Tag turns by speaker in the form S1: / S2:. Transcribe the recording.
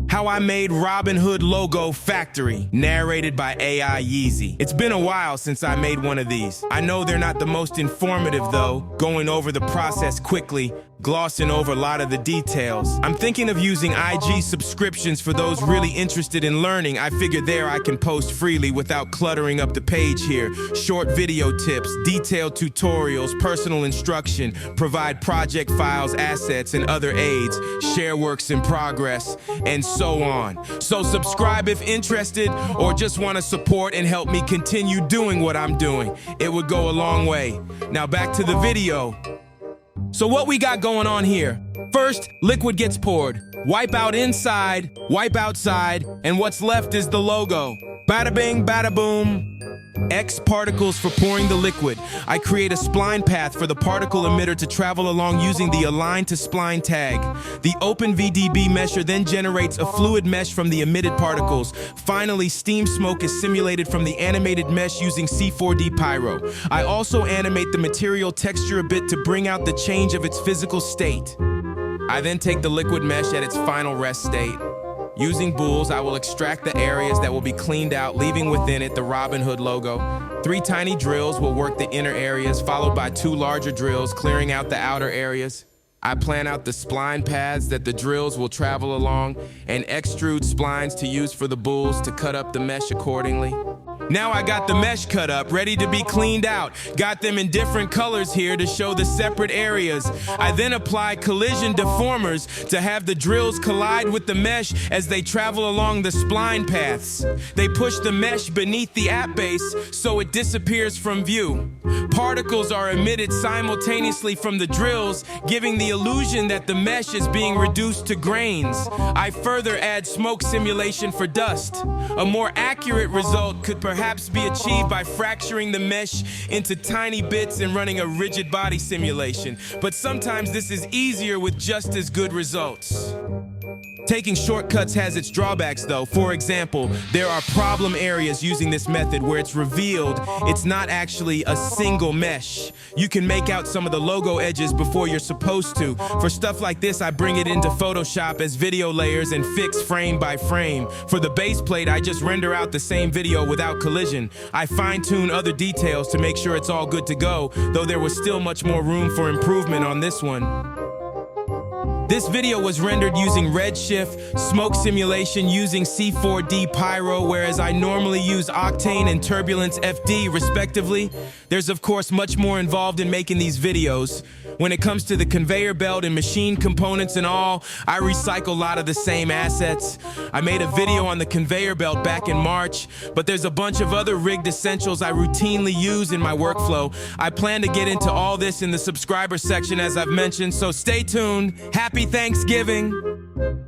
S1: How I Made Robinhood Logo Factory, narrated by AI Yeezy. It's been a while since I made one of these. I know they're not the most informative though, going over the process quickly, glossing over a lot of the details. I'm thinking of using IG subscriptions for those really interested in learning. I figure there I can post freely without cluttering up the page here. Short video tips, detailed tutorials, personal instruction, provide project files, assets, and other aids, share works in progress, and so on. So subscribe if interested or just want to support and help me continue doing what I'm doing. It would go a long way. Now back to the video. So what we got going on here? First, liquid gets poured. Wipe out inside, wipe outside, and what's left is the logo. Bada bing, bada boom. X particles for pouring the liquid. I create a spline path for the particle emitter to travel along using the align to spline tag. The open VDB mesher then generates a fluid mesh from the emitted particles. Finally, steam smoke is simulated from the animated mesh using C4D Pyro. I also animate the material texture a bit to bring out the change of its physical state. I then take the liquid mesh at its final rest state. Using bools, I will extract the areas that will be cleaned out, leaving within it the Robinhood logo. 3 tiny drills will work the inner areas, followed by 2 larger drills, clearing out the outer areas. I plan out the spline paths that the drills will travel along, and extrude splines to use for the bools to cut up the mesh accordingly. Now I got the mesh cut up, ready to be cleaned out. Got them in different colors here to show the separate areas. I then apply collision deformers to have the drills collide with the mesh as they travel along the spline paths. They push the mesh beneath the app base so it disappears from view. Particles are emitted simultaneously from the drills, giving the illusion that the mesh is being reduced to grains. I further add smoke simulation for dust. A more accurate result could perhaps be achieved by fracturing the mesh into tiny bits and running a rigid body simulation. But sometimes this is easier with just as good results. Taking shortcuts has its drawbacks though. For example, there are problem areas using this method where it's revealed it's not actually a single mesh. You can make out some of the logo edges before you're supposed to. For stuff like this, I bring it into Photoshop as video layers and fix frame by frame. For the base plate, I just render out the same video without collision. I fine-tune other details to make sure it's all good to go, though there was still much more room for improvement on this one. This video was rendered using Redshift, smoke simulation using C4D Pyro, whereas I normally use Octane and Turbulence FD, respectively. There's of course much more involved in making these videos. When it comes to the conveyor belt and machine components and all, I recycle a lot of the same assets. I made a video on the conveyor belt back in March, but there's a bunch of other rigged essentials I routinely use in my workflow. I plan to get into all this in the subscriber section as I've mentioned, so stay tuned. Happy Thanksgiving!